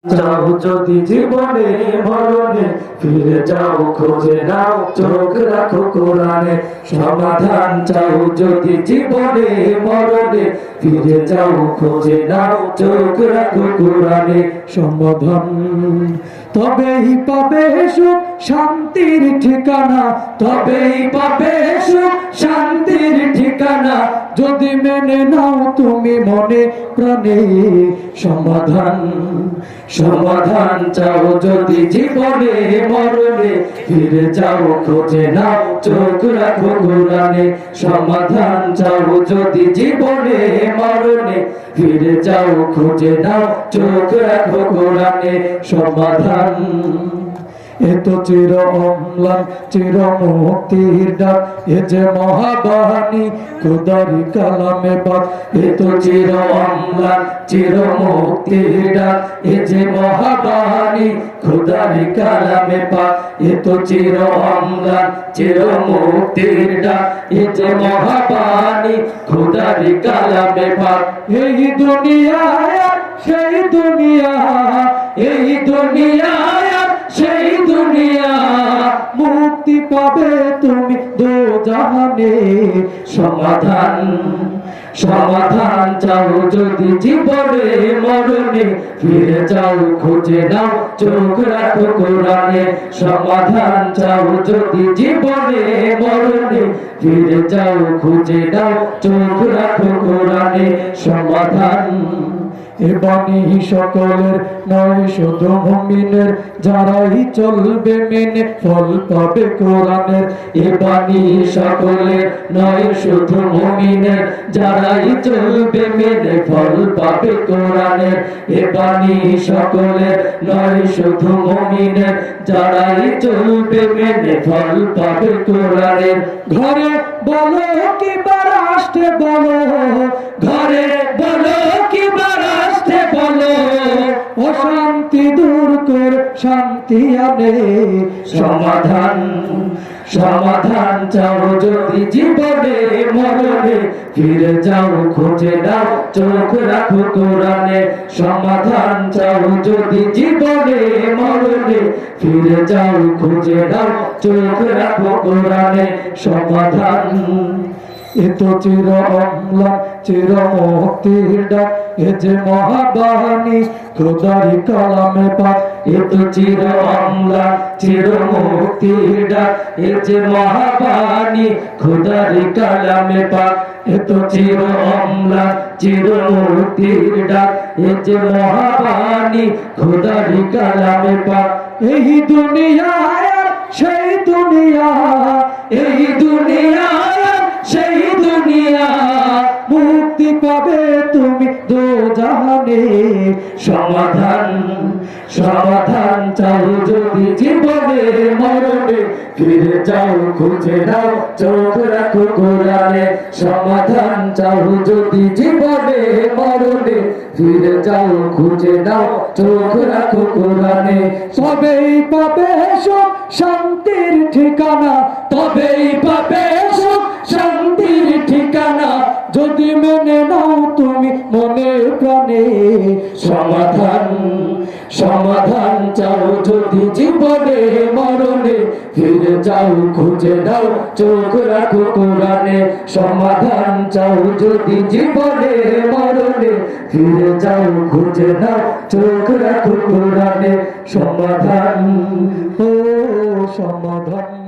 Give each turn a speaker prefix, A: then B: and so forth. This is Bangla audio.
A: যাও যদি জীবনে মরণে ফিরে যাও খোঁজে নাও চোখ রাখো কোরআনে সমাধান চাও যদি জীবনে মরণে ফিরে যাও খোঁজে নাও চোখ রাখো কোরআনে সমাধান তবেই পাবে সুখ শান্তির ঠিকানা তবেই পাবে সুখ শান্তির ঠিকানা যদি মেনে নাও তুমি মনে প্রাণে সমাধান সমাধান চাও যদি জীবনে মরণে ফিরে যাও খোঁজে নাও চোখ রাখো কোরআনে সমাধান চাও যদি জীবনে মরণে ফিরে যাও খোঁজে নাও চোখ রাখো কোরআনে সমাধান এত চির অম্লান চির মুক্তির ডাক এ যে মহাবাণী খোদারি কালামে পাক এত চির অম্লান চির মুক্তির ডাক এ যে মহাবাণী খোদারি কালামে পাক এত চির অম্লান চির মুক্তির ডাক এ যে মহাবাণী খোদারি কালামে পাক এই দুনিয়ায় সেই দুনিয়া এই দুনিয়ায় সেই দুনিয়া মুক্তি পাবে তুমি দোজাহানে সমাধান সমাধান চাও যদি জীবনে মরণে ফিরে যাও খুঁজে নাও চোখ রাখো কোরআনে সমাধান চাও যদি জীবনে মরণে ফিরে যাও খুঁজে নাও চোখ রাখো কোরআনে সমাধান এ বাণী সকলের নয় শুধু মুমিনের যারাই চলবে মেনে ফল পাবে কোরআনের এ বাণী সকলের নয় শুধু মুমিনের যারাই চলবে মেনে ফল পাবে কোরআনের এ বাণী সকলের নয় শুধু মুমিনের যারাই চলবে মেনে ফল পাবে কোরআনের ঘরে বলো কি রাষ্ট্রে বলো ঘরে বলো কি রাষ্ট্রে বলো অশান্তি দূর কর শান্তি আনে সমাধান সমাধান চাও যদি জীবনে মরণে ফিরে যাও খুঁজে নাও চোখ রাখো কোরআনে সমাধান চাও যদি জীবনে মরণে ফিরে যাও খুঁজে নাও চোখ রাখো কোরআনে সমাধান এত চির অম্লান চির মুক্তির ডাক এ যে মহাবাণী খোদারি কালামে পাক এত চির অম্লান চির মুক্তির ডাক এ যে মহাবাণী খোদারি কালামে পাক এত চির অম্লান চির মুক্তির ডাক এ যে মহাবাণী খোদারি কালামে পাক এই দুনিয়ায় সেই দুনিয়া এই দুনিয়ায় সেই দুনিয়া মুক্তি পাবে তুমি দোজাহানে সমাধান সমাধান চাও যদি জীবনে মরণে ফিরে যাও খুঁজে নাও চোখ রাখো কোরআনে সমাধান চাও যদি জীবনে মরণে ফিরে যাও খুঁজে নাও চোখ রাখো কোরআনে তবেই পাবে সুখ শান্তির ঠিকানা তবেই পাবে সুখ শান্তির ঠিকানা যদি মেনে নাও তুমি মনে প্রাণে সমাধান সমাধান চাও যদি জীবনে মরণে ফিরে যাও খুঁজে নাও চোখ রাখো কোরআনে সমাধান চাও যদি জীবনে মরণে ফিরে যাও খুঁজে নাও চোখ রাখো কোরআনে সমাধান ও সমাধান।